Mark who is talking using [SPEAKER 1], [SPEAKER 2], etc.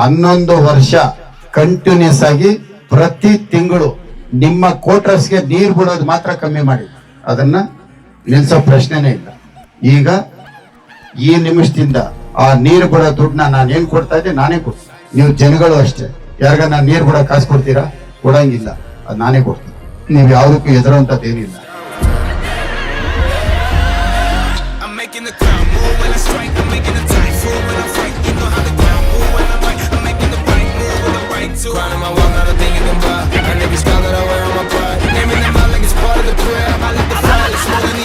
[SPEAKER 1] 11 ವರ್ಷ ಕಂಟಿನ್ಯೂಸ್ ಆಗಿ ಪ್ರತಿ ತಿಂಗಳು ನಿಮ್ಮ ಕ್ವಾರ್ಟರ್ಸ್ಗೆ ನೀರು ಬಿಡೋದು ಮಾತ್ರ ಕಮ್ಮಿ ಮಾಡಿ, ಅದನ್ನ ನಿಲ್ಸೋ ಪ್ರಶ್ನೆನೇ ಇಲ್ಲ. ಈಗ ಈ ನಿಮಿಷದಿಂದ ಆ ನೀರು ಬಿಡೋ ದುಡ್ಡನ್ನ ನಾನು ಏನ್ ಕೊಡ್ತಾ ಇದ್ದೆ ನಾನೇ ಕೊಡ್ತೀನಿ. ನೀವು ಜನಗಳು ಅಷ್ಟೇ, ಯಾರಿಗ ನಾನು ನೀರು ಬಿಡೋ ಕಾಸು ಕೊಡ್ತೀರಾ? ಕೊಡಂಗಿಲ್ಲ, ಅದು ನಾನೇ ಕೊಡ್ತೀನಿ. ನೀವು ಯಾವುದಕ್ಕೂ ಎದುರುವಂತದ್ದೇನಿಲ್ಲ.
[SPEAKER 2] Grinding my walk, not a thing you can buy. And every scar that I wear on my pride, naming them out like it's part of the prayer. I let the fire, it's more than